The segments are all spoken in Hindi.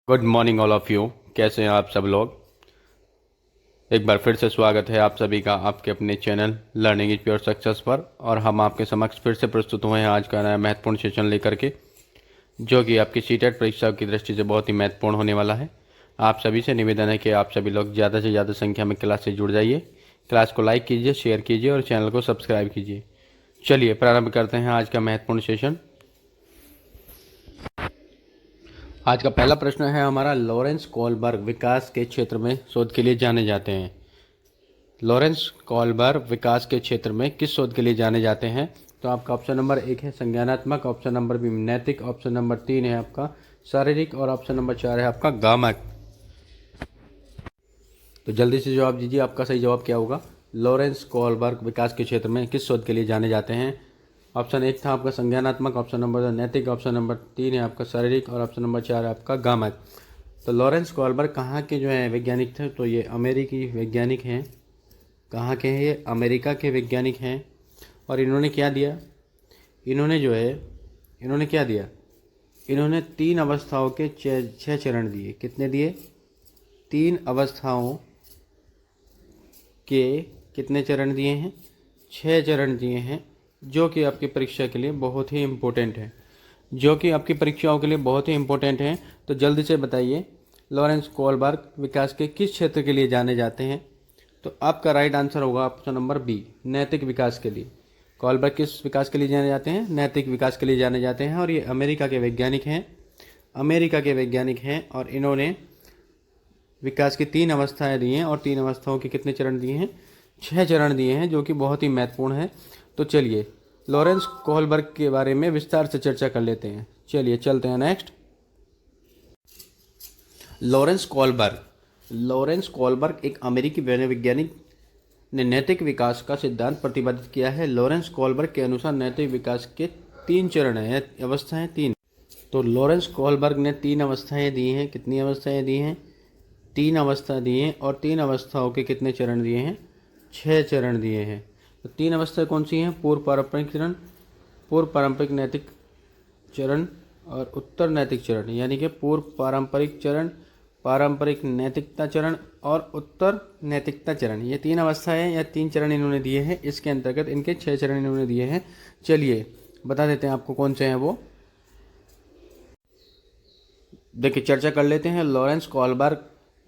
Good morning all of you. कैसे हैं आप सब लोग। एक बार फिर से स्वागत है आप सभी का आपके अपने channel learning is pure success पर। और हम आपके समक्ष फिर से प्रस्तुत हुए हैं आज का नया महत्वपूर्ण सेशन लेकर के, जो कि आपकी सीटेट परीक्षा की दृष्टि से बहुत ही महत्वपूर्ण होने वाला है। आप सभी से निवेदन है कि आप सभी लोग ज़्यादा से ज़्यादा संख्या में क्लास से जुड़ जाइए, क्लास को लाइक कीजिए, शेयर कीजिए और चैनल को सब्सक्राइब कीजिए। चलिए प्रारंभ करते हैं आज का महत्वपूर्ण सेशन। आज का पहला प्रश्न है हमारा, लॉरेंस कोलबर्ग विकास के क्षेत्र में शोध के लिए जाने जाते हैं। लॉरेंस कोलबर्ग विकास के क्षेत्र में किस शोध के लिए जाने जाते हैं? तो आपका ऑप्शन नंबर 1 है संज्ञानात्मक, ऑप्शन नंबर बी नैतिक, ऑप्शन नंबर 3 है आपका शारीरिक और ऑप्शन नंबर 4 है आपका गामक। तो जल्दी से जवाब दीजिए, आपका सही जवाब क्या होगा? लॉरेंस कोलबर्ग विकास के क्षेत्र में किस शोध के लिए जाने जाते हैं? ऑप्शन 1 था आपका संज्ञानात्मक, ऑप्शन नंबर 2 नैतिक, ऑप्शन नंबर 3 है आपका शारीरिक और ऑप्शन नंबर 4 है आपका गामक। तो लॉरेंस कोलबर्ग कहाँ के जो है वैज्ञानिक थे? तो ये अमेरिकी वैज्ञानिक हैं। कहाँ के हैं ये? अमेरिका के वैज्ञानिक हैं। और इन्होंने क्या दिया? इन्होंने क्या दिया? इन्होंने 3 अवस्थाओं के 6 चरण दिए। कितने दिए? 3 अवस्थाओं के कितने चरण दिए हैं? 6 चरण दिए हैं, जो कि आपकी परीक्षा के लिए बहुत ही इम्पोर्टेंट है, जो कि आपकी परीक्षाओं के लिए बहुत ही इम्पोर्टेंट हैं। तो जल्दी से बताइए, लॉरेंस कोलबर्ग विकास के किस क्षेत्र के लिए जाने जाते हैं? तो आपका राइट आंसर होगा ऑप्शन नंबर बी, नैतिक विकास के लिए। कोलबर्ग किस विकास के लिए जाने जाते हैं? नैतिक विकास के लिए जाने जाते हैं। और ये अमेरिका के वैज्ञानिक हैं और इन्होंने विकास की 3 अवस्थाएं दी हैं और 3 अवस्थाओं के कितने चरण दिए हैं? 6 चरण दिए हैं, जो कि बहुत ही महत्वपूर्ण है। तो चलिए लॉरेंस कोलबर्ग के बारे में विस्तार से चर्चा कर लेते हैं। चलिए चलते हैं नेक्स्ट। लॉरेंस कोलबर्ग एक अमेरिकी वैज्ञानिक ने नैतिक विकास का सिद्धांत प्रतिपादित किया है। लॉरेंस कोलबर्ग के अनुसार नैतिक विकास के 3 चरण हैं, अवस्थाएं 3। तो लॉरेंस कोलबर्ग ने 3 अवस्थाएं दी हैं। कितनी अवस्थाएं दी हैं? 3 अवस्था दिए हैं। और 3 अवस्थाओं के कितने चरण दिए हैं? 6 चरण दिए हैं। तो 3 अवस्थाएं कौन सी हैं? पूर्व पारंपरिक चरण, पूर्व पारंपरिक नैतिक चरण और उत्तर नैतिक चरण, यानी कि पूर्व पारंपरिक चरण, पारंपरिक नैतिकता चरण और उत्तर नैतिकता चरण। ये 3 अवस्थाएं या 3 चरण इन्होंने दिए हैं। इसके अंतर्गत इनके 6 चरण इन्होंने दिए हैं। चलिए बता देते हैं आपको कौन से हैं वो। देखिए चर्चा कर लेते हैं लॉरेंस कोलबर्ग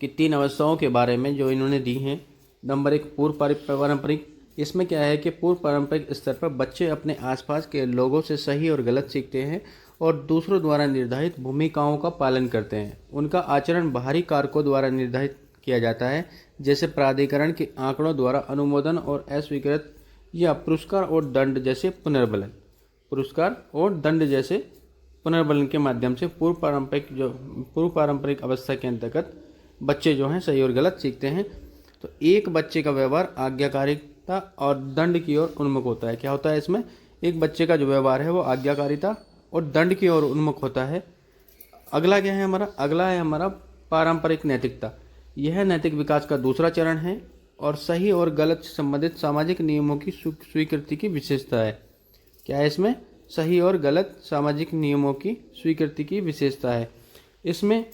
की 3 अवस्थाओं के बारे में जो इन्होंने दी हैं। नंबर 1 पूर्व पारंपरिक। इसमें क्या है कि पूर्व पारंपरिक स्तर पर बच्चे अपने आसपास के लोगों से सही और गलत सीखते हैं और दूसरों द्वारा निर्धारित भूमिकाओं का पालन करते हैं। उनका आचरण बाहरी कारकों द्वारा निर्धारित किया जाता है, जैसे प्राधिकरण के आंकड़ों द्वारा अनुमोदन और अस्वीकृत या पुरस्कार और दंड जैसे पुनर्बलन के माध्यम से पूर्व पारंपरिक अवस्था के अंतर्गत बच्चे जो हैं सही और गलत सीखते हैं। तो एक बच्चे का व्यवहार आज्ञाकारिता और दंड की ओर उन्मुख होता है। क्या होता है इसमें? एक बच्चे का जो व्यवहार है वो आज्ञाकारिता और दंड की ओर उन्मुख होता है। अगला क्या है हमारा? अगला है हमारा पारंपरिक नैतिकता। यह नैतिक विकास का दूसरा चरण है और सही और गलत से संबंधित सामाजिक नियमों की स्वीकृति की विशेषता है। क्या है इसमें? सही और गलत सामाजिक नियमों की स्वीकृति की विशेषता है। इसमें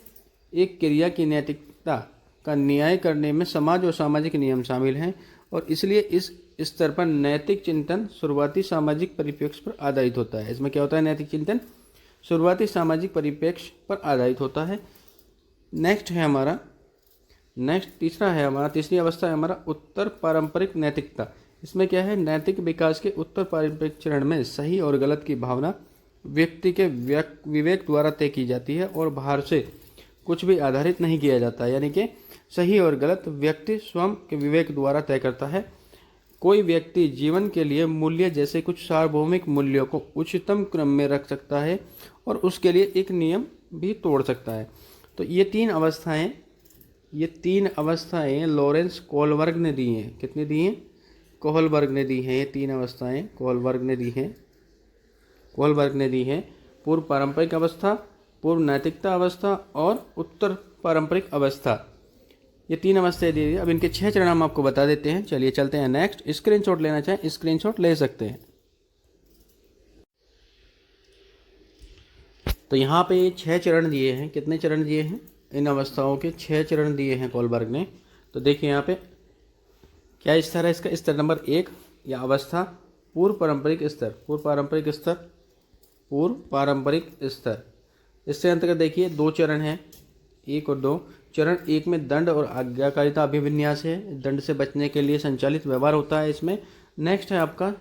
एक क्रिया की नैतिकता का न्याय करने में समाज और सामाजिक नियम शामिल हैं और इसलिए इस स्तर पर नैतिक चिंतन शुरुआती सामाजिक परिप्रेक्ष्य पर आधारित होता है। इसमें क्या होता है? नैतिक चिंतन शुरुआती सामाजिक परिप्रेक्ष्य पर आधारित होता है। तीसरी अवस्था है हमारा उत्तर पारंपरिक नैतिकता। इसमें क्या है? नैतिक विकास के उत्तर पारंपरिक चरण में सही और गलत की भावना व्यक्ति के विवेक द्वारा तय की जाती है और बाहर से कुछ भी आधारित नहीं किया जाता, यानी कि सही और गलत व्यक्ति स्वयं के विवेक द्वारा तय करता है। कोई व्यक्ति जीवन के लिए मूल्य जैसे कुछ सार्वभौमिक मूल्यों को उच्चतम क्रम में रख सकता है और उसके लिए एक नियम भी तोड़ सकता है। तो ये 3 अवस्थाएं लॉरेंस कोलबर्ग ने दी हैं। कितनी दी हैं? कोलबर्ग ने दी हैं। ये 3 अवस्थाएं कोलबर्ग ने दी हैं। पूर्व पारंपरिक अवस्था, पूर्व नैतिकता अवस्था और उत्तर पारंपरिक अवस्था। ये 3 अवस्थाएं दी। अब इनके 6 चरण हम आपको बता देते हैं। चलिए चलते हैं नेक्स्ट। स्क्रीनशॉट लेना चाहें स्क्रीनशॉट ले सकते हैं। तो यहाँ पे 6 चरण दिए हैं। कितने चरण दिए हैं? इन अवस्थाओं के 6 चरण दिए हैं कोलबर्ग ने। तो देखिए यहाँ पे क्या स्तर है इसका? स्तर नंबर 1 या अवस्था पूर्व पारंपरिक स्तर। पूर्व पारंपरिक स्तर, पूर्व पारंपरिक स्तर। इससे अंतर्गत देखिए 2 चरण हैं, 1 और 2। चरण 1 में दंड और आज्ञाकारिता अभिविन्यास है। दंड से बचने के लिए संचालित व्यवहार होता है इसमें। नेक्स्ट है आपका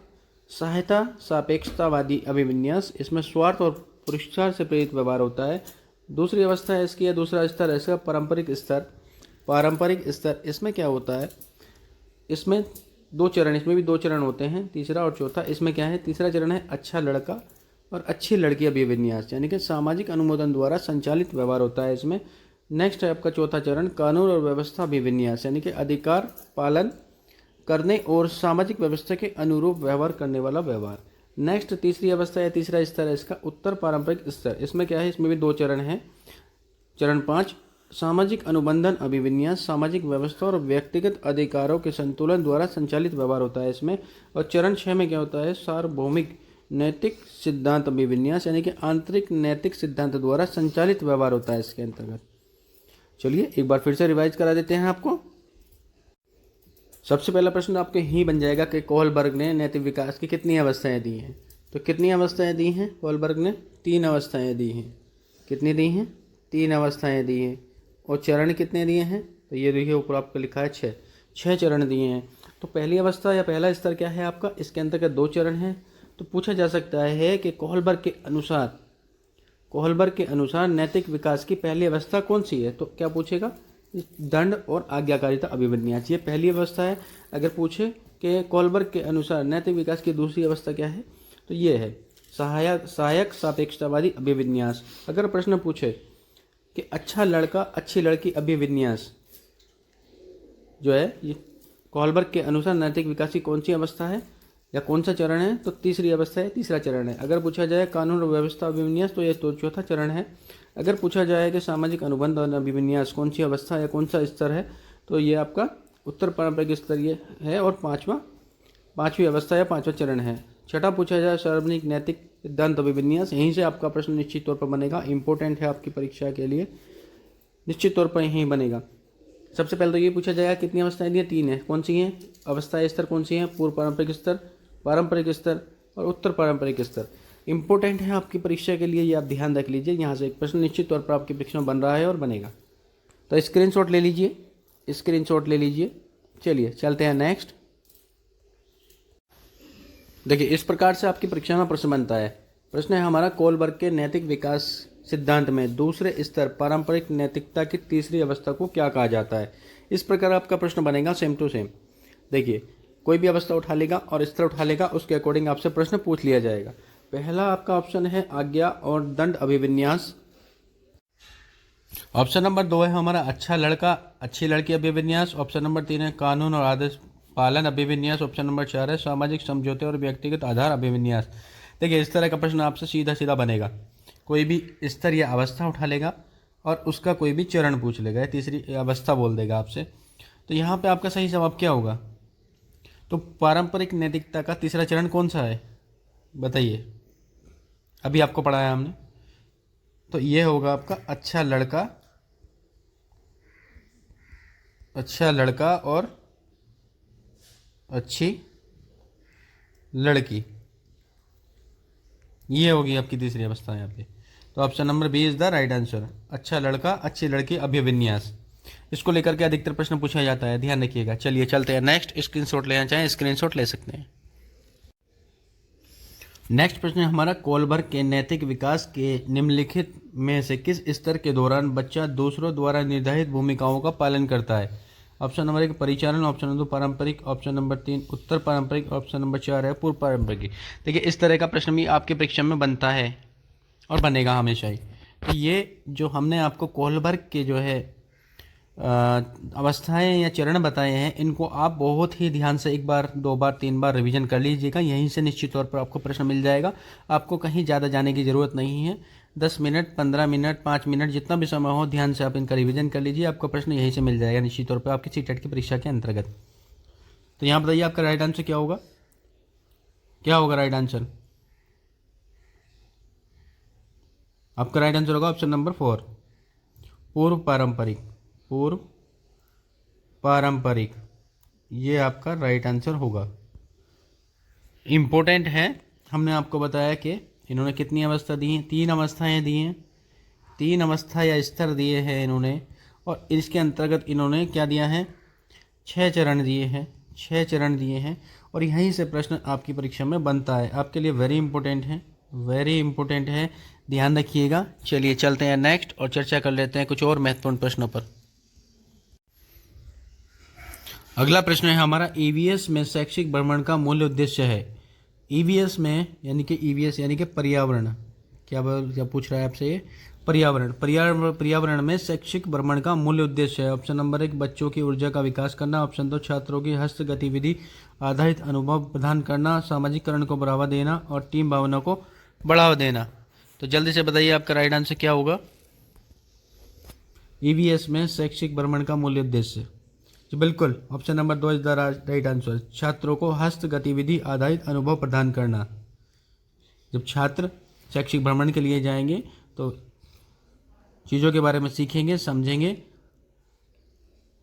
सहायता सापेक्षतावादी अभिविन्यास। इसमें स्वार्थ और पुरस्कार से प्रेरित व्यवहार होता है। दूसरी अवस्था है इसकी, या दूसरा स्तर है इसका पारंपरिक स्तर। पारंपरिक स्तर, इसमें क्या होता है? इसमें 2 चरण, इसमें भी 2 चरण होते हैं, तीसरा और चौथा। इसमें क्या है? तीसरा चरण है अच्छा लड़का और अच्छी लड़की अभिविन्यास, यानी कि सामाजिक अनुमोदन द्वारा संचालित व्यवहार होता है इसमें। नेक्स्ट है आपका चौथा चरण कानून और व्यवस्था अभिविन्यास, यानी कि अधिकार पालन करने और सामाजिक व्यवस्था के अनुरूप व्यवहार करने वाला व्यवहार। नेक्स्ट तीसरी अवस्था या तीसरा स्तर है इसका उत्तर पारंपरिक स्तर। इसमें क्या है? इसमें भी 2 चरण हैं। चरण 5 सामाजिक अनुबंधन अभिविन्यास, सामाजिक व्यवस्था और व्यक्तिगत अधिकारों के संतुलन द्वारा संचालित व्यवहार होता है इसमें। और चरण 6 में क्या होता है? सार्वभौमिक नैतिक सिद्धांत अभिविन्यास, यानी कि आंतरिक नैतिक सिद्धांत द्वारा संचालित व्यवहार होता है इसके अंतर्गत। चलिए एक बार फिर से रिवाइज करा देते हैं आपको। सबसे पहला प्रश्न आपके ही बन जाएगा कि कोहलबर्ग ने नैतिक विकास की कितनी अवस्थाएं दी हैं? तो कितनी अवस्थाएं दी हैं कोहलबर्ग ने? 3 अवस्थाएं दी हैं। कितनी दी हैं? 3 अवस्थाएं दी हैं। और चरण कितने दिए हैं? तो ये देखिए ऊपर आपको लिखा है 6 चरण दिए हैं। तो पहली अवस्था या पहला स्तर क्या है आपका? इसके अंतर्गत 2 चरण हैं। तो पूछा जा सकता है कि कोहलबर्ग के अनुसार नैतिक विकास की पहली अवस्था कौन सी है? तो क्या पूछेगा? दंड और आज्ञाकारिता अभिविन्यास, ये पहली अवस्था है। अगर पूछे कि कोहलबर्ग के अनुसार नैतिक विकास की दूसरी अवस्था क्या है, तो ये है सहायक सापेक्षतावादी अभिविन्यास। अगर प्रश्न पूछे कि अच्छा लड़का अच्छी लड़की अभिविन्यास जो है, ये कोहलबर्ग के अनुसार नैतिक विकास की कौन सी अवस्था है या कौन सा चरण है? तो तीसरी अवस्था है, तीसरा चरण है। अगर पूछा जाए कानून और व्यवस्था अभिविन्यास, तो ये तो चौथा चरण है। अगर पूछा जाए कि सामाजिक अनुबंध और अभिविन्यास कौन सी अवस्था या कौन सा स्तर है, तो ये आपका उत्तर पारंपरिक स्तर ये है। और पाँचवीं अवस्था या 5वां चरण है। छठा पूछा जाए सार्वजनिक नैतिक सिद्धांत अभिविन्यास। यहीं से आपका प्रश्न निश्चित तौर पर बनेगा, इंपॉर्टेंट है आपकी परीक्षा के लिए, निश्चित तौर पर यहीं बनेगा। सबसे पहले तो ये पूछा जाएगा कितनी अवस्थाएं दी? 3 है। कौन सी हैं अवस्था स्तर? कौन सी हैं? पूर्व पारंपरिक स्तर, पारंपरिक स्तर और उत्तर पारंपरिक स्तर। इंपॉर्टेंट है आपकी परीक्षा के लिए, ये आप ध्यान रख लीजिए। यहाँ से एक प्रश्न निश्चित तौर पर आपकी परीक्षा में बन रहा है और बनेगा। तो स्क्रीनशॉट ले लीजिए, स्क्रीनशॉट ले लीजिए। चलिए चलते हैं नेक्स्ट। देखिए इस प्रकार से आपकी परीक्षा में प्रश्न बनता है। प्रश्न है हमारा कोहलबर्ग के नैतिक विकास सिद्धांत में दूसरे स्तर पारंपरिक नैतिकता की तीसरी अवस्था को क्या कहा जाता है? इस प्रकार आपका प्रश्न बनेगा, सेम टू सेम। देखिए कोई भी अवस्था उठा लेगा और स्तर उठा लेगा, उसके अकॉर्डिंग आपसे प्रश्न पूछ लिया जाएगा। पहला आपका ऑप्शन है आज्ञा और दंड अभिविन्यास। ऑप्शन नंबर 2 है हमारा अच्छा लड़का अच्छी लड़की अभिविन्यास। ऑप्शन नंबर 3 है कानून और आदेश पालन अभिविन्यास। ऑप्शन नंबर 4 है सामाजिक समझौते और व्यक्तिगत आधार अभिविन्यास। देखिए इस तरह का प्रश्न आपसे सीधा सीधा बनेगा। कोई भी स्तर या अवस्था उठा लेगा और उसका कोई भी चरण पूछ लेगा, तीसरी अवस्था बोल देगा आपसे। तो यहाँ पे आपका सही जवाब क्या होगा? तो पारंपरिक नैतिकता का तीसरा चरण कौन सा है बताइए? अभी आपको पढ़ाया हमने। तो ये होगा आपका अच्छा लड़का और अच्छी लड़की, ये होगी आपकी तीसरी अवस्था यहाँ पे। तो option number B is the right answer, अच्छा लड़का अच्छी लड़की अभिविन्यास। इसको लेकर के अधिकतर प्रश्न पूछा जाता है, ध्यान रखिएगा। चलिए चलते हैं नेक्स्ट। स्क्रीनशॉट लेना चाहें स्क्रीनशॉट ले सकते हैं। नेक्स्ट प्रश्न है हमारा कोहलबर्ग के नैतिक विकास के निम्नलिखित में से किस स्तर के दौरान बच्चा दूसरों द्वारा निर्धारित भूमिकाओं का पालन करता है? ऑप्शन नंबर 1 परिचालन, ऑप्शन नंबर 2 पारंपरिक, ऑप्शन नंबर 3 उत्तर पारंपरिक, ऑप्शन नंबर 4 है पूर्व पारंपरिक। देखिए इस तरह का प्रश्न भी आपके परीक्षा में बनता है और बनेगा हमेशा ही। तो ये जो हमने आपको कोहलबर्ग के जो है अवस्थाएं या चरण बताए हैं, इनको आप बहुत ही ध्यान से 1 बार 2 बार 3 बार रिवीजन कर लीजिएगा। यहीं से निश्चित तौर पर आपको प्रश्न मिल जाएगा। आपको कहीं ज़्यादा जाने की ज़रूरत नहीं है। 10 मिनट 15 मिनट 5 मिनट जितना भी समय हो, ध्यान से आप इनका रिवीजन कर लीजिए। आपको प्रश्न यहीं से मिल जाएगा निश्चित तौर पर आपकी सीटेट की परीक्षा के अंतर्गत। तो यहाँ बताइए आपका राइट आंसर क्या होगा? क्या होगा राइट आंसर? आपका राइट आंसर होगा ऑप्शन नंबर 4, पूर्व पारंपरिक। पूर्व पारंपरिक, ये आपका राइट आंसर होगा। इम्पोर्टेंट है, हमने आपको बताया कि इन्होंने कितनी अवस्था दी हैं, 3 अवस्थाएं दी हैं, 3 अवस्था या स्तर दिए हैं इन्होंने, और इसके अंतर्गत इन्होंने क्या दिया है, 6 चरण दिए हैं, 6 चरण दिए हैं। और यहीं से प्रश्न आपकी परीक्षा में बनता है, आपके लिए वेरी इंपॉर्टेंट है, वेरी इंपॉर्टेंट है, ध्यान रखिएगा। चलिए चलते हैं नेक्स्ट और चर्चा कर लेते हैं कुछ और महत्वपूर्ण प्रश्नों पर। अगला प्रश्न है हमारा, ईवीएस में शैक्षिक भ्रमण का मूल उद्देश्य है। ईवीएस में यानी कि ईवीएस यानी कि पर्यावरण, क्या पूछ रहा है आपसे ये, पर्यावरण में शैक्षिक भ्रमण का मूल उद्देश्य है। ऑप्शन नंबर 1 बच्चों की ऊर्जा का विकास करना, ऑप्शन 2 छात्रों की हस्त गतिविधि आधारित अनुभव प्रदान करना, सामाजिककरण को बढ़ावा देना और टीम भावना को बढ़ावा देना। तो जल्दी से बताइए आपका राइट आंसर क्या होगा। ईवीएस में शैक्षिक भ्रमण का मूल उद्देश्य, जी बिल्कुल, option number 2 is the right answer, छात्रों को हस्त गतिविधि आधारित अनुभव प्रदान करना। जब छात्र शैक्षिक भ्रमण के लिए जाएंगे तो चीज़ों के बारे में सीखेंगे, समझेंगे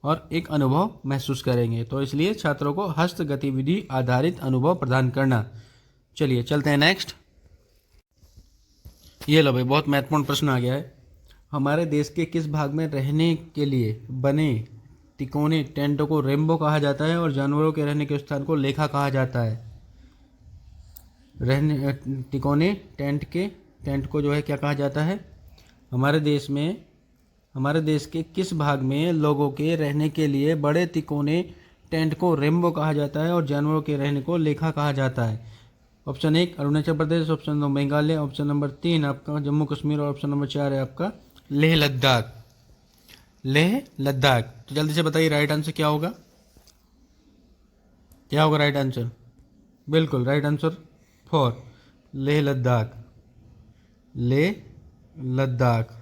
और एक अनुभव महसूस करेंगे, तो इसलिए छात्रों को हस्त गतिविधि आधारित अनुभव प्रदान करना। चलिए चलते हैं नेक्स्ट। ये लो भाई, बहुत महत्वपूर्ण प्रश्न आ गया है। हमारे देश के किस भाग में रहने के लिए बने तिकोने टेंटों को रेम्बो कहा जाता है और जानवरों के रहने के स्थान को लेखा कहा जाता है। रहने तिकोने टेंट को जो है क्या कहा जाता है, हमारे देश के किस भाग में लोगों के रहने के लिए बड़े तिकोने टेंट को रेम्बो कहा जाता है और जानवरों के रहने को लेखा कहा जाता है। Option 1 Arunachal Pradesh, option 2 Meghalaya, option number 3 आपका जम्मू कश्मीर और ऑप्शन नंबर 4 है आपका लेह लद्दाख। लेह लद्दाख। तो जल्दी से बताइए राइट आंसर क्या होगा, क्या होगा राइट आंसर। बिल्कुल राइट आंसर 4 लेह लद्दाख। लेह लद्दाख,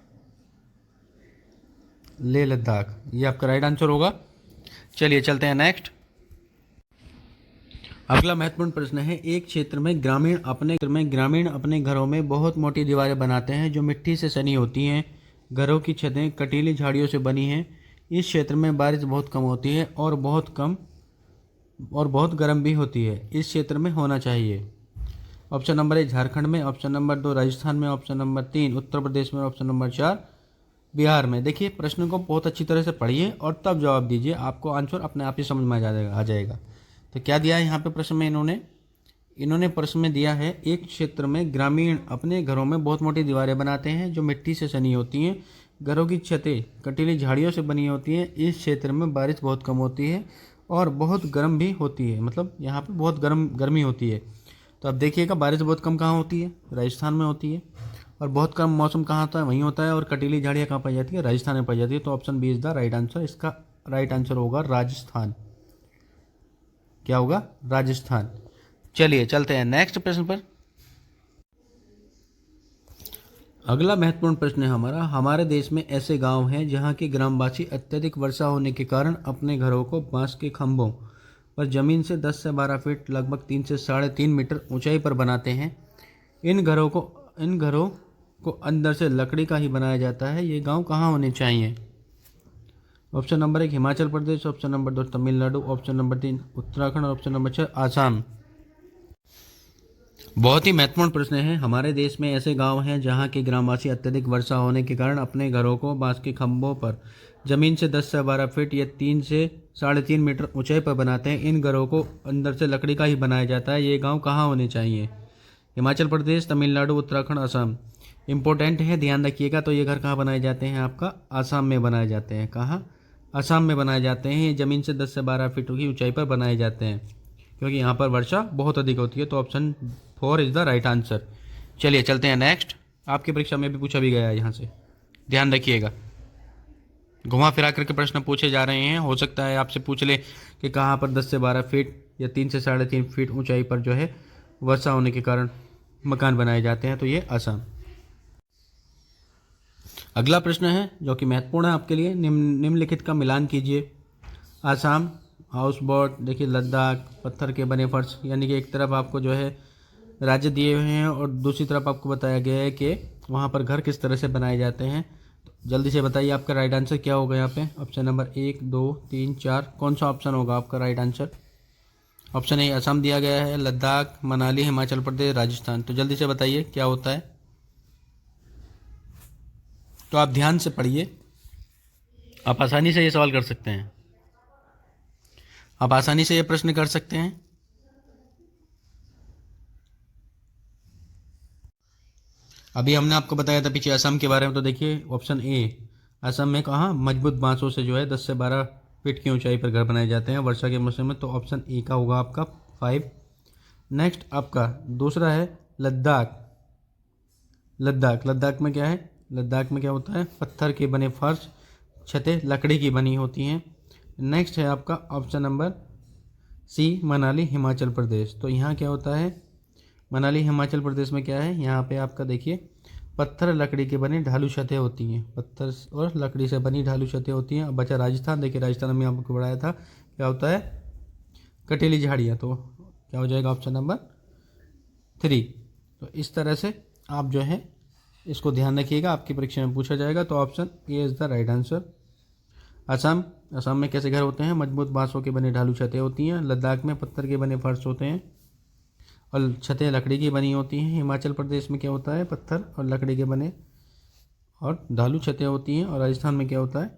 लेह लद्दाख, ये आपका राइट आंसर होगा। चलिए चलते हैं नेक्स्ट। अगला महत्वपूर्ण प्रश्न है, एक क्षेत्र में ग्रामीण अपने घरों में बहुत मोटी दीवारें बनाते हैं जो मिट्टी से सनी होती हैं। घरों की छतें कटीली झाड़ियों से बनी हैं। इस क्षेत्र में बारिश बहुत कम होती है और बहुत गर्म भी होती है। इस क्षेत्र में होना चाहिए। ऑप्शन नंबर 1 झारखंड में, ऑप्शन नंबर 2 राजस्थान में, ऑप्शन नंबर 3 उत्तर प्रदेश में, ऑप्शन नंबर 4 बिहार में। देखिए प्रश्न को बहुत अच्छी तरह से पढ़िए और तब जवाब दीजिए, आपको आंसर अपने आप ही समझ में आ जाएगा। तो क्या दिया है यहाँ पे प्रश्न में, इन्होंने प्रश्न में दिया है, एक क्षेत्र में ग्रामीण अपने घरों में बहुत मोटी दीवारें बनाते हैं जो मिट्टी से सनी होती हैं। घरों की छतें कटीली झाड़ियों से बनी होती हैं। इस क्षेत्र में बारिश बहुत कम होती है और बहुत गर्म भी होती है, मतलब यहाँ पे बहुत गर्मी होती है। तो अब देखिएगा, बारिश बहुत कम कहाँ होती है, राजस्थान में होती है। और बहुत कम मौसम कहाँ होता है, वहीं होता है। और कटीली झाड़ियाँ कहाँ पाई जाती है, राजस्थान में पाई जाती है। तो option B is the right answer. इसका राइट आंसर होगा राजस्थान। क्या होगा, राजस्थान। चलिए चलते हैं नेक्स्ट प्रश्न पर। अगला महत्वपूर्ण प्रश्न है हमारा, हमारे देश में ऐसे गांव हैं जहां के ग्रामवासी अत्यधिक वर्षा होने के कारण अपने घरों को बांस के खंभों पर जमीन से 10 से 12 फीट लगभग 3 से 3.5 मीटर ऊंचाई पर बनाते हैं। इन घरों को अंदर से लकड़ी का ही बनाया जाता है। ये गांव कहाँ होने चाहिए। Option number 1 Himachal Pradesh, option number 2 Tamil Nadu, option number 3 Uttarakhand और ऑप्शन नंबर 6 आसाम। बहुत ही महत्वपूर्ण प्रश्न है। हमारे देश में ऐसे गांव हैं जहां के ग्रामवासी अत्यधिक वर्षा होने के कारण अपने घरों को बांस के खंभों पर जमीन से 10 से 12 फीट या 3 से 3.5 मीटर ऊंचाई पर बनाते हैं। इन घरों को अंदर से लकड़ी का ही बनाया जाता है। ये गांव कहाँ होने चाहिए। हिमाचल प्रदेश, तमिलनाडु, उत्तराखंड, असम। इंपॉर्टेंट है, ध्यान रखिएगा। तो ये घर कहाँ बनाए जाते हैं, आपका आसाम में बनाए जाते हैं। कहाँ, आसाम में बनाए जाते हैं। ये ज़मीन से 10 से 12 फीट की ऊंचाई पर बनाए जाते हैं क्योंकि यहाँ पर वर्षा बहुत अधिक होती है। तो option 4 is the right answer. चलिए चलते हैं नेक्स्ट। आपकी परीक्षा में भी पूछा भी गया है, यहाँ से ध्यान रखिएगा। घुमा फिरा करके प्रश्न पूछे जा रहे हैं। हो सकता है आपसे पूछ ले कि कहाँ पर 10 से 12 फीट या 3 से 3.5 फीट ऊंचाई पर जो है वर्षा होने के कारण मकान बनाए जाते हैं। तो ये आसाम। अगला प्रश्न है जो कि महत्वपूर्ण है आपके लिए, निम्नलिखित का मिलान कीजिए। आसाम हाउस बोट, देखिए लद्दाख पत्थर के बने फर्श, यानी कि एक तरफ आपको जो है राज्य दिए हुए हैं और दूसरी तरफ आपको बताया गया है कि वहाँ पर घर किस तरह से बनाए जाते हैं। तो जल्दी से बताइए आपका राइट आंसर क्या होगा यहाँ पे। ऑप्शन नंबर 1, 2, 3, 4 कौन सा ऑप्शन होगा आपका right answer. Option A Assam दिया गया है, लद्दाख, मनाली, हिमाचल प्रदेश, राजस्थान। तो जल्दी से बताइए क्या होता है। तो आप ध्यान से पढ़िए, आप आसानी से ये सवाल कर सकते हैं, आप आसानी से ये प्रश्न कर सकते हैं। अभी हमने आपको बताया था पीछे असम के बारे में, तो देखिए ऑप्शन ए, असम में कहाँ मजबूत बांसों से जो है 10 से 12 फीट की ऊंचाई पर घर बनाए जाते हैं वर्षा के मौसम में। तो ऑप्शन ए का होगा आपका 5। नेक्स्ट आपका दूसरा है लद्दाख। लद्दाख में क्या है, लद्दाख में क्या होता है, पत्थर के बने फर्श, छतें लकड़ी की बनी होती हैं। नेक्स्ट है आपका option number C, Manali, Himachal Pradesh. तो यहाँ क्या होता है, मनाली हिमाचल प्रदेश में क्या है, यहाँ पे आपका देखिए पत्थर लकड़ी के बने ढालू छतें होती हैं, पत्थर और लकड़ी से बनी ढालू छतें होती हैं। अब बचा राजस्थान, देखिए राजस्थान में आपको बताया था क्या होता है, कटीली झाड़ियाँ। तो क्या हो जाएगा ऑप्शन नंबर 3। तो इस तरह से आप जो है इसको ध्यान रखिएगा, आपकी परीक्षा में पूछा जाएगा। तो option A is the right answer. Assam में कैसे घर होते हैं, मजबूत बांसों के बने ढालू छतें होती हैं। लद्दाख में पत्थर के बने फर्श होते हैं और छतें लकड़ी की बनी होती हैं। हिमाचल प्रदेश में क्या होता है, पत्थर और लकड़ी के बने और ढालू छतें होती हैं। और राजस्थान में क्या होता है,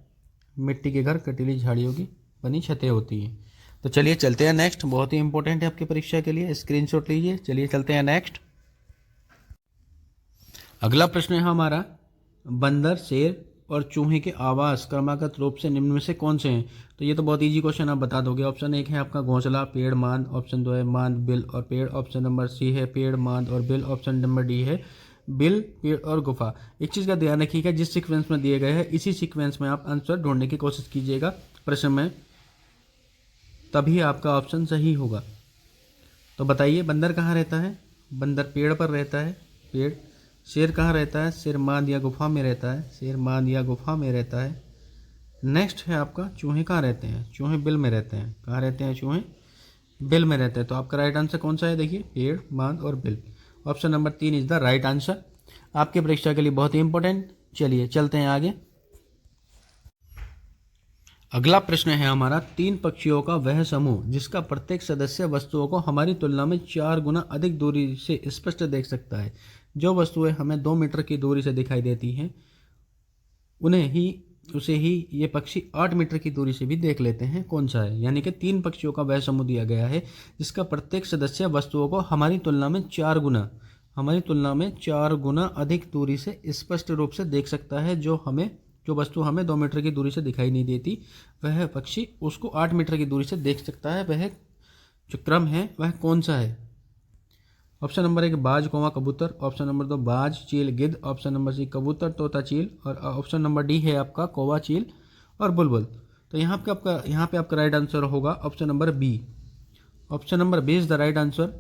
मिट्टी के घर, कटीली झाड़ियों की बनी छतें होती हैं। तो चलिए चलते हैं नेक्स्ट, बहुत ही इंपॉर्टेंट है आपकी परीक्षा के लिए, स्क्रीनशॉट लीजिए। चलिए चलते हैं नेक्स्ट। अगला प्रश्न है हमारा, बंदर, शेर और चूहे के आवास क्रमागत रूप से निम्न में से कौन से हैं। तो ये तो बहुत इजी क्वेश्चन, आप बता दोगे। ऑप्शन 1 है आपका घोंसला, पेड़, मांद। ऑप्शन 2 है मांद, बिल और पेड़। ऑप्शन नंबर सी है पेड़, मांद और बिल। ऑप्शन नंबर डी है बिल, पेड़ और गुफा। एक चीज़ का ध्यान रखिएगा, जिस सीक्वेंस में दिए गए हैं इसी सीक्वेंस में आप आंसर ढूंढने की कोशिश कीजिएगा प्रश्न में, तभी आपका ऑप्शन सही होगा। तो बताइए बंदर कहाँ रहता है, बंदर पेड़ पर रहता है, पेड़। शेर कहाँ रहता है, शेर मांद या गुफा में रहता है, शेर मांद या गुफा में रहता है। नेक्स्ट है आपका चूहे कहाँ रहते हैं, चूहे बिल में रहते हैं। कहाँ रहते हैं चूहे, बिल में रहते हैं। तो आपका राइट आंसर कौन सा है, देखिए पेड़, मांद और bill. Option number 3 is the right answer, आपकी परीक्षा के लिए बहुत ही इंपॉर्टेंट। चलिए चलते हैं आगे। अगला प्रश्न है हमारा, 3 पक्षियों का वह समूह जिसका प्रत्येक सदस्य वस्तुओं को हमारी तुलना में 4 गुना अधिक दूरी से स्पष्ट देख सकता है। जो वस्तुएं हमें 2 मीटर की दूरी से दिखाई देती हैं उसे ही ये पक्षी 8 मीटर की दूरी से भी देख लेते हैं। कौन सा है, यानी कि 3 पक्षियों का वह समूह दिया गया है जिसका प्रत्येक सदस्य वस्तुओं को हमारी तुलना में 4 गुना अधिक दूरी से स्पष्ट रूप से देख सकता है। जो वस्तु हमें 2 मीटर की दूरी से दिखाई नहीं देती, वह पक्षी उसको 8 मीटर की दूरी से देख सकता है। वह जो क्रम है वह कौन सा है। ऑप्शन नंबर 1 बाज, कौवा, कबूतर। ऑप्शन नंबर 2 बाज, चील, गिद्ध। ऑप्शन नंबर सी कबूतर, तोता, चील। और ऑप्शन नंबर डी है आपका कौवा, चील और बुलबुल। तो यहाँ पे आपका राइट आंसर होगा option number B. Option number B is the right answer.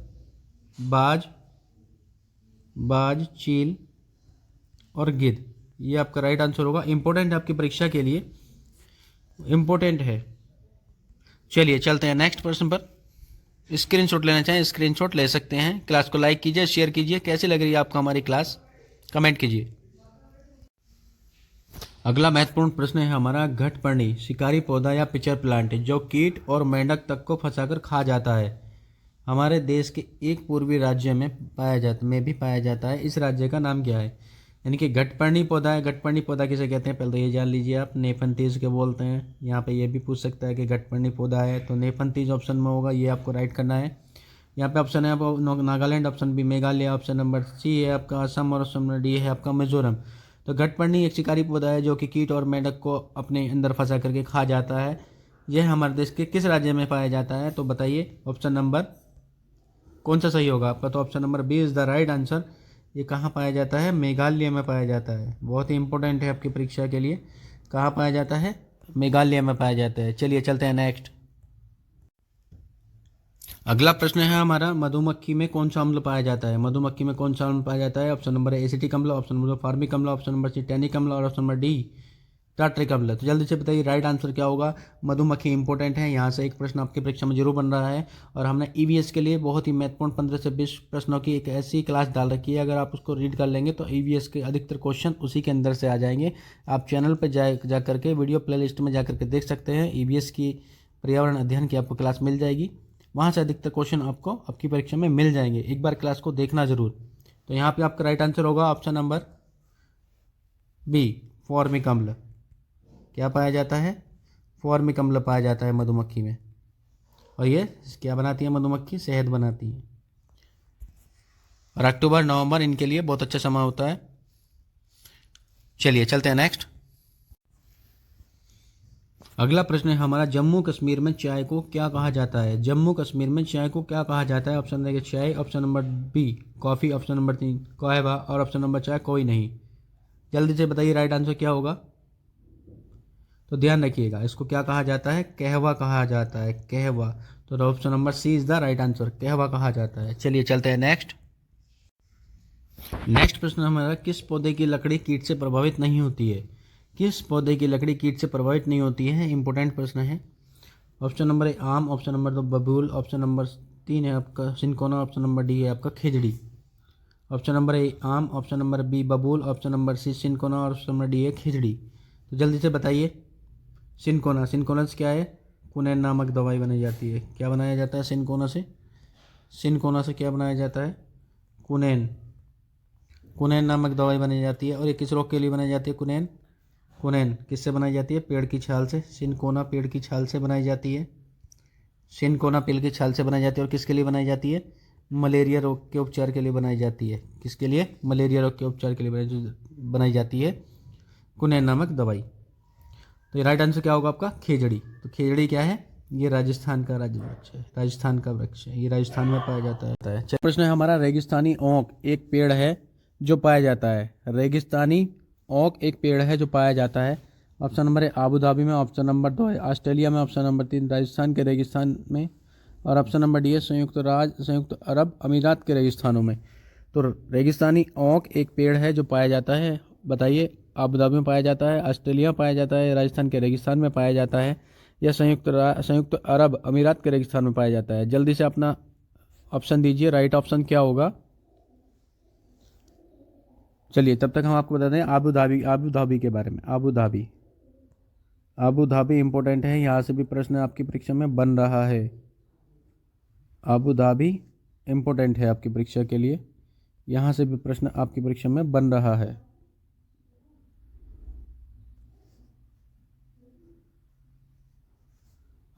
बाज, चील और गिद्ध, ये आपका राइट आंसर होगा। इंपॉर्टेंट है आपकी परीक्षा के लिए, इंपॉर्टेंट है। चलिए चलते हैं नेक्स्ट प्रश्न पर। स्क्रीनशॉट लेना चाहें स्क्रीनशॉट ले सकते हैं। क्लास को लाइक कीजिए, शेयर कीजिए। कैसी लग रही है आपको हमारी क्लास, कमेंट कीजिए। अगला महत्वपूर्ण प्रश्न है हमारा, घटपर्णी शिकारी पौधा या पिचर प्लांट जो कीट और मेंढक तक को फंसाकर खा जाता है, हमारे देश के एक पूर्वी राज्य में भी पाया जाता है। इस राज्य का नाम क्या है। यानी कि घटपर्णी पौधा है। घटपर्णी पौधा किसे कहते हैं, पहले तो ये जान लीजिए आप। नेफंथीज के बोलते हैं। यहाँ पे ये भी पूछ सकता है कि घटपर्णी पौधा है, तो नेफंथीज ऑप्शन में होगा, ये आपको राइट करना है। यहाँ पे ऑप्शन है आपको Nagaland, option B Meghalaya, option number C है आपका असम और ऑप्शन नंबर डी है आपका मिजोरम। तो घटपर्णी एक शिकारी पौधा है जो कि कीट और मेंढक को अपने अंदर फंसा करके खा जाता है। यह हमारे देश के किस राज्य में पाया जाता है। तो बताइए ऑप्शन नंबर कौन सा सही होगा आपका। तो option number B is the right answer. ये कहाँ पाया जाता है, मेघालय में पाया जाता है। बहुत ही इंपॉर्टेंट है आपकी परीक्षा के लिए। कहाँ पाया जाता है, मेघालय में पाया जाता है। चलिए चलते हैं नेक्स्ट। अगला प्रश्न है हमारा, मधुमक्खी में कौन सा अम्ल पाया जाता है। मधुमक्खी में कौन सा अम्ल पाया जाता है। ऑप्शन नंबर ए एसिटिक अम्ल, ऑप्शन नंबर 2 फार्मिक अम्ल, ऑप्शन नंबर सी टैनिक अम्ल और ऑप्शन नंबर डी टार्टरिक अम्ल। तो जल्दी से बताइए राइट आंसर क्या होगा। मधुमक्खी इंपॉर्टेंट है, यहाँ से एक प्रश्न आपकी परीक्षा में जरूर बन रहा है। और हमने ईवीएस के लिए बहुत ही महत्वपूर्ण 15 से 20 प्रश्नों की एक ऐसी क्लास डाल रखी है, अगर आप उसको रीड कर लेंगे तो ईवीएस के अधिकतर क्वेश्चन उसी के अंदर से आ जाएंगे। आप चैनल पर जा करके वीडियो प्लेलिस्ट में जा करके देख सकते हैं, ईवीएस की पर्यावरण अध्ययन की आपको क्लास मिल जाएगी, वहाँ से अधिकतर क्वेश्चन आपको आपकी परीक्षा में मिल जाएंगे। एक बार क्लास को देखना जरूर। तो यहाँ पे आपका राइट आंसर होगा ऑप्शन नंबर बी, फॉर्मिक अम्ल। क्या पाया जाता है? फॉर्मिक अम्ल पाया जाता है मधुमक्खी में। और ये क्या बनाती है मधुमक्खी? शहद बनाती है। और अक्टूबर नवंबर इनके लिए बहुत अच्छा समय होता है। चलिए चलते हैं नेक्स्ट। अगला प्रश्न है हमारा, जम्मू कश्मीर में चाय को क्या कहा जाता है? जम्मू कश्मीर में चाय को क्या कहा जाता है? ऑप्शन देखिए, चाय, option number B coffee, option number 3 कहवा, और ऑप्शन नंबर 4 कोई नहीं। जल्दी से बताइए राइट आंसर क्या होगा। तो ध्यान रखिएगा, इसको क्या कहा जाता है? कहवा कहा जाता है, कहवा। तो option number C is the right answer, कहवा कहा जाता है। चलिए चलते हैं नेक्स्ट। नेक्स्ट प्रश्न हमारा, किस पौधे की लकड़ी कीट से प्रभावित नहीं होती है? किस पौधे की लकड़ी कीट से प्रभावित नहीं होती है? इंपॉर्टेंट प्रश्न है। ऑप्शन नंबर ए आम, ऑप्शन नंबर 2 बबूल, ऑप्शन नंबर 3 है आपका सिनकोना, ऑप्शन नंबर डी है आपका खिजड़ी। ऑप्शन नंबर ए आम, ऑप्शन नंबर बी बबूल, ऑप्शन नंबर सी सिनकोना और ऑप्शन नंबर डी है खिजड़ी। तो जल्दी से बताइए। सिनकोना, सिनकोना से क्या है? कुनैन नामक दवाई बनाई जाती है। क्या बनाया जाता है सिनकोना से? सिनकोना से क्या बनाया जाता है? कुनैन, कुनैन नामक दवाई बनाई जाती है। और ये किस रोग के लिए बनाई जाती है कुनैन? कुनैन किससे बनाई जाती है? पेड़ की छाल से। सिनकोना पेड़ की छाल से बनाई जाती है। सिनकोना पेड़ की छाल से बनाई जाती है। और किसके लिए बनाई जाती है? मलेरिया रोग के उपचार के लिए बनाई जाती है। किसके लिए? मलेरिया रोग के उपचार के लिए बनाई जाती है कुनैन नामक दवाई। तो ये राइट आंसर क्या होगा आपका? खिजड़ी। तो खिजड़ी क्या है? ये राजस्थान का राज्य वृक्ष है, राजस्थान का वृक्ष है, ये राजस्थान में पाया जाता है। चलिए प्रश्न है हमारा, रेगिस्तानी ओक एक पेड़ है जो पाया जाता है। रेगिस्तानी ओक एक पेड़ है जो पाया जाता है। Option number A Abu Dhabi में, ऑप्शन नंबर 2 है ऑस्ट्रेलिया में, ऑप्शन नंबर 3 राजस्थान के रेगिस्तान में, और ऑप्शन नंबर डी है संयुक्त अरब अमीरात के रेगिस्तानों में। तो रेगिस्तानी ओक एक पेड़ है जो पाया जाता है। बताइए, आबू धाबी में पाया जाता है, ऑस्ट्रेलिया में पाया जाता है, राजस्थान के रेगिस्तान में पाया जाता है, या संयुक्त अरब अमीरात के रेगिस्तान में पाया जाता है? जल्दी से अपना ऑप्शन दीजिए, राइट ऑप्शन क्या होगा। चलिए तब तक हम आपको बता दें आबू धाबी के बारे में। Abu Dhabi, Abu Dhabi important है, यहाँ से भी प्रश्न आपकी परीक्षा में बन रहा है। आबू धाबी इंपॉर्टेंट है आपकी परीक्षा के लिए, यहाँ से भी प्रश्न आपकी परीक्षा में बन रहा है।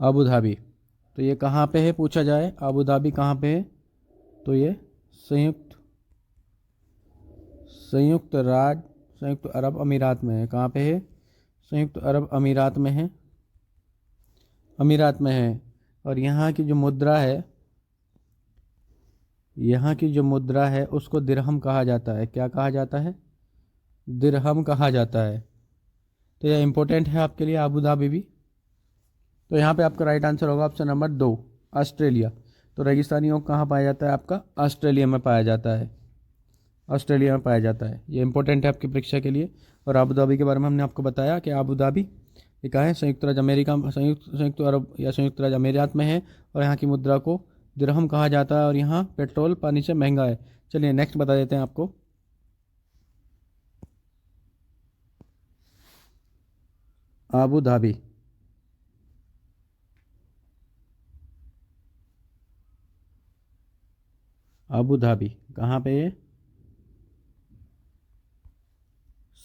आबू धाबी, तो ये कहाँ पे है पूछा जाए? आबू धाबी कहाँ पे है? तो ये संयुक्त संयुक्त अरब अमीरात में है। कहाँ पे है? संयुक्त अरब अमीरात में है, अमीरात में है। और यहाँ की जो मुद्रा है, यहाँ की जो मुद्रा है उसको दिरहम कहा जाता है। क्या कहा जाता है? दिरहम कहा जाता है। तो यह इंपॉर्टेंट है आपके लिए आबू धाबी भी। तो यहाँ पे आपका राइट आंसर होगा ऑप्शन नंबर 2 ऑस्ट्रेलिया। तो रेगिस्तानी ओक कहाँ पाया जाता है? आपका ऑस्ट्रेलिया में पाया जाता है, ऑस्ट्रेलिया में पाया जाता है। ये इंपॉर्टेंट है आपकी परीक्षा के लिए। और आबू धाबी के बारे में हमने आपको बताया कि आबू धाबी ये कहाँ है? संयुक्त राज्य अमेरिका, संयुक्त अरब या संयुक्त राज्य अमीरात में है। और यहाँ की मुद्रा को दिरहम कहा जाता है। और यहाँ पेट्रोल पानी से महंगा है। चलिए नेक्स्ट बता देते हैं आपको। आबू धाबी, आबू धाबी कहाँ पे है?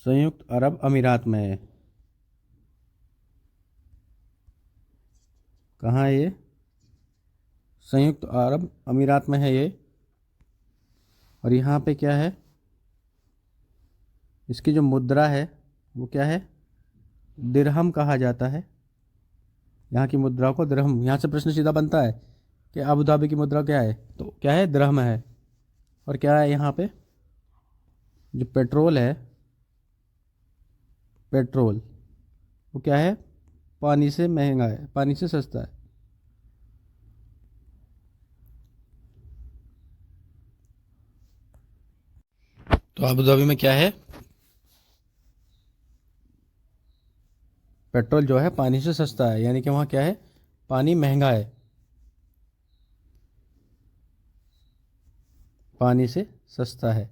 संयुक्त अरब अमीरात में है। कहाँ है ये? संयुक्त अरब अमीरात में है ये। और यहाँ पे क्या है? इसकी जो मुद्रा है वो क्या है? दिरहम कहा जाता है। यहाँ की मुद्रा को दिरहम, यहाँ से प्रश्न सीधा बनता है कि अबू धाबी की मुद्रा क्या है? तो क्या है? दिरहम है। और क्या है यहाँ पे? जो पेट्रोल है, पेट्रोल वो क्या है? पानी से महंगा है, पानी से सस्ता है। तो अबू धाबी में क्या है? पेट्रोल जो है पानी से सस्ता है, यानी कि वहाँ क्या है, पानी महंगा है, पानी से सस्ता है।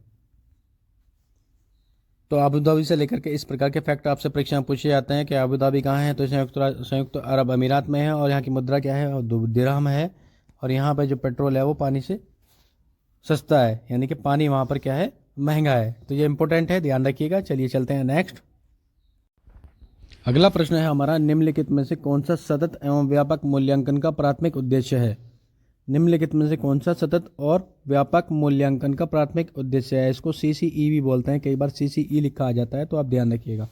तो अबू धाबी से लेकर के इस प्रकार के फैक्ट आपसे परीक्षा में पूछे जाते हैं कि अबू धाबी कहाँ है, तो संयुक्त अरब अमीरात में है, और यहाँ की मुद्रा क्या है, और दिरहम है, और यहाँ पर जो पेट्रोल है वो पानी से सस्ता है, यानी कि पानी वहाँ पर क्या है, महंगा है। तो ये इंपॉर्टेंट है, ध्यान रखिएगा। चलिए चलते हैं नेक्स्ट। अगला प्रश्न है हमारा, निम्नलिखित में से कौन सा सतत एवं व्यापक मूल्यांकन का प्राथमिक उद्देश्य है। निम्नलिखित में से कौन सा सतत और व्यापक मूल्यांकन का प्राथमिक उद्देश्य है। इसको सीसीई भी बोलते हैं, कई बार सीसीई लिखा आ जाता है, तो आप ध्यान रखिएगा।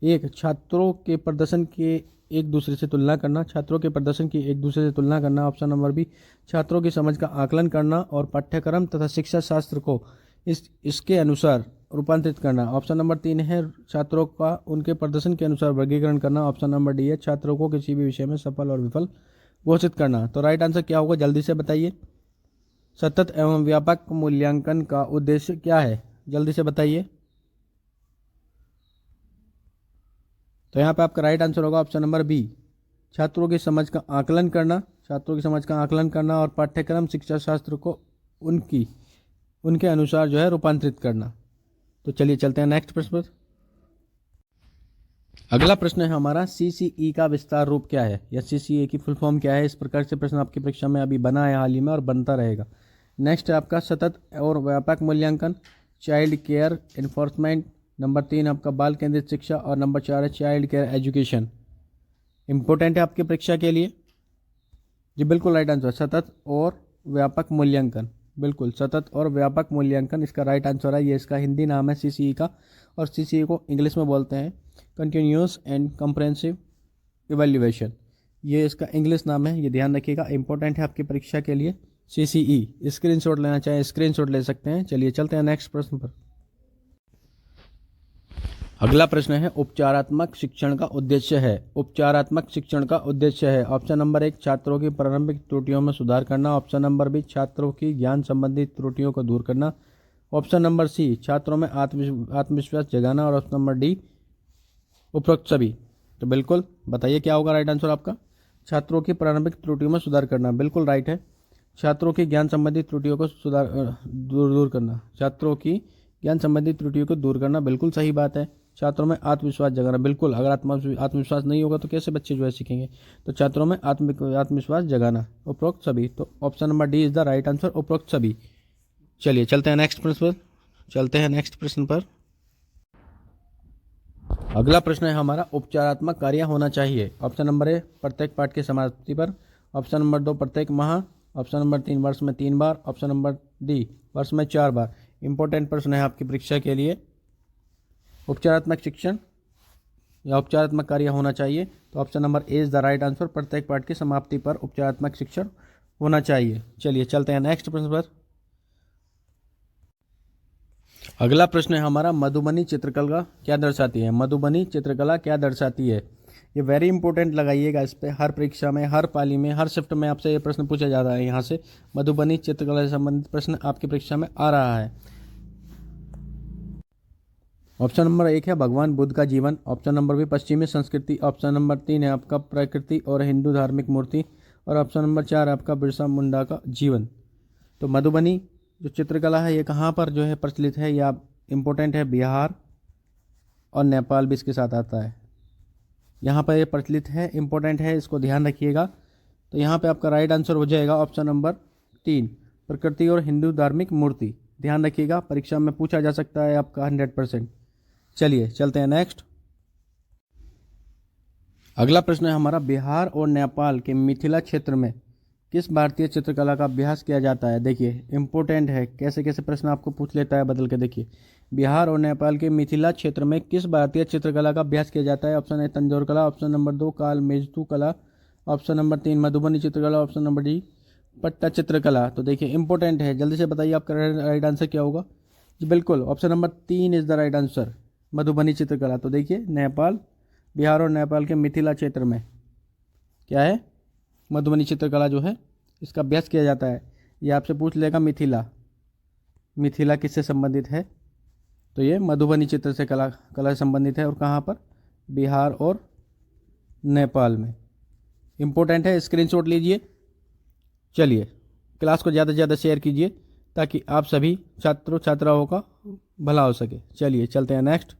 एक, छात्रों के प्रदर्शन के एक दूसरे से तुलना करना, छात्रों के प्रदर्शन की एक दूसरे से तुलना करना। ऑप्शन नंबर बी, छात्रों की समझ का आकलन करना और पाठ्यक्रम तथा शिक्षा शास्त्र को इसके अनुसार रूपांतरित करना। ऑप्शन नंबर 3 है, छात्रों का उनके प्रदर्शन के अनुसार वर्गीकरण करना। ऑप्शन नंबर डी है, छात्रों को किसी भी विषय में सफल और विफल घोषित करना। तो राइट आंसर क्या होगा, जल्दी से बताइए। सतत एवं व्यापक मूल्यांकन का उद्देश्य क्या है, जल्दी से बताइए। तो यहाँ पे आपका राइट आंसर होगा ऑप्शन नंबर बी, छात्रों की समझ का आकलन करना, छात्रों की समझ का आकलन करना और पाठ्यक्रम शिक्षा शास्त्र को उनके अनुसार जो है रूपांतरित करना। तो चलिए चलते हैं नेक्स्ट प्रश्न पर। अगला प्रश्न है हमारा, सीसीई का विस्तार रूप क्या है, या सीसीई की फुल फॉर्म क्या है। इस प्रकार से प्रश्न आपकी परीक्षा में अभी बना है हाल ही में और बनता रहेगा। नेक्स्ट है आपका सतत और व्यापक मूल्यांकन, चाइल्ड केयर इन्फोर्समेंट। नंबर 3 आपका बाल केंद्रित शिक्षा, और नंबर 4 है चाइल्ड केयर एजुकेशन। इंपॉर्टेंट है आपकी परीक्षा के लिए। जी बिल्कुल राइट आंसर, सतत और व्यापक मूल्यांकन, बिल्कुल सतत और व्यापक मूल्यांकन इसका राइट आंसर है। ये इसका हिंदी नाम है सीसीई का, और सीसीई को इंग्लिश में बोलते हैं कंटिन्यूस एंड कम्प्रेहेंसिव इवैल्यूएशन। ये इसका इंग्लिश नाम है, ये ध्यान रखिएगा, इंपॉर्टेंट है आपकी परीक्षा के लिए। सीसीई स्क्रीनशॉट लेना चाहें स्क्रीनशॉट ले सकते हैं। चलिए चलते हैं नेक्स्ट प्रश्न पर। अगला प्रश्न है, उपचारात्मक शिक्षण का उद्देश्य है। उपचारात्मक शिक्षण का उद्देश्य है। ऑप्शन नंबर 1, छात्रों की प्रारंभिक त्रुटियों में सुधार करना। ऑप्शन नंबर बी, छात्रों की ज्ञान संबंधी त्रुटियों को दूर करना। ऑप्शन नंबर सी, छात्रों में आत्मविश्वास जगाना। और ऑप्शन नंबर डी, उपरोक्त सभी। तो बिल्कुल बताइए क्या होगा राइट आंसर आपका। छात्रों की प्रारंभिक त्रुटियों में सुधार करना, बिल्कुल राइट है। छात्रों की ज्ञान संबंधी त्रुटियों को दूर करना, छात्रों की ज्ञान संबंधी त्रुटियों को दूर करना, बिल्कुल सही बात है। छात्रों में आत्मविश्वास जगाना, बिल्कुल, अगर आत्मविश्वास नहीं होगा तो कैसे बच्चे जो है सीखेंगे। तो छात्रों में आत्मविश्वास जगाना, उपरोक्त सभी। तो option number D is the right answer, उपरोक्त सभी। चलिए चलते हैं नेक्स्ट प्रश्न पर। अगला प्रश्न है हमारा, उपचारात्मक कार्य होना चाहिए। ऑप्शन नंबर ए, प्रत्येक पाठ की समाप्ति पर। ऑप्शन नंबर 2, प्रत्येक माह। ऑप्शन नंबर 3, वर्ष में 3 बार। ऑप्शन नंबर डी, वर्ष में 4 बार। इंपॉर्टेंट प्रश्न है आपकी परीक्षा के लिए। उपचारात्मक शिक्षण या उपचारात्मक कार्य होना चाहिए, तो option number A is the right answer, प्रत्येक पाठ की समाप्ति पर उपचारात्मक शिक्षण होना चाहिए। चलिए चलते हैं नेक्स्ट प्रश्न पर। अगला प्रश्न है हमारा, मधुबनी चित्रकला क्या दर्शाती है। मधुबनी चित्रकला क्या दर्शाती है, ये वेरी इंपॉर्टेंट लगाइएगा इस पे। हर परीक्षा में, हर पाली में, हर शिफ्ट में आपसे ये प्रश्न पूछा जा रहा है। यहाँ से मधुबनी चित्रकला से संबंधित प्रश्न आपकी परीक्षा में आ रहा है। ऑप्शन नंबर 1 है भगवान बुद्ध का जीवन। ऑप्शन नंबर बी, पश्चिमी संस्कृति। ऑप्शन नंबर 3 है आपका प्रकृति और हिंदू धार्मिक मूर्ति। और ऑप्शन नंबर 4 है आपका बिरसा मुंडा का जीवन। तो मधुबनी जो चित्रकला है ये कहाँ पर जो है प्रचलित है, या इम्पोर्टेंट है, बिहार और नेपाल भी इसके साथ आता है। यहाँ पर ये प्रचलित है, इम्पोर्टेंट है, इसको ध्यान रखिएगा। तो यहाँ पे आपका राइट आंसर हो जाएगा ऑप्शन नंबर 3, प्रकृति और हिंदू धार्मिक मूर्ति। ध्यान रखिएगा, परीक्षा में पूछा जा सकता है आपका 100%। चलिए चलते हैं नेक्स्ट। अगला प्रश्न है हमारा, बिहार और नेपाल के मिथिला क्षेत्र में किस भारतीय चित्रकला का अभ्यास किया जाता है। देखिए इंपॉर्टेंट है, कैसे कैसे प्रश्न आपको पूछ लेता है बदल के। देखिए, बिहार और नेपाल के मिथिला क्षेत्र में किस भारतीय चित्रकला का अभ्यास किया जाता है। ऑप्शन ए, तंजौर कला। ऑप्शन नंबर 2, काल मेजतू कला। ऑप्शन नंबर 3, मधुबनी चित्रकला। ऑप्शन नंबर डी, पट्टा चित्रकला। तो देखिए इंपॉर्टेंट है, जल्दी से बताइए आपका राइट आंसर क्या होगा। जी बिल्कुल, option number 3 is the right answer, Madhubani चित्रकला। तो देखिए नेपाल, बिहार और नेपाल के मिथिला क्षेत्र में क्या है, मधुबनी चित्रकला जो है इसका अभ्यास किया जाता है। ये आपसे पूछ लेगा मिथिला किससे संबंधित है, तो ये मधुबनी चित्र से कला से संबंधित है। और कहाँ पर, बिहार और नेपाल में। इम्पोर्टेंट है, स्क्रीनशॉट लीजिए। चलिए क्लास को ज़्यादा से ज़्यादा शेयर कीजिए ताकि आप सभी छात्रों छात्राओं का भला हो सके। चलिए चलते हैं नेक्स्ट।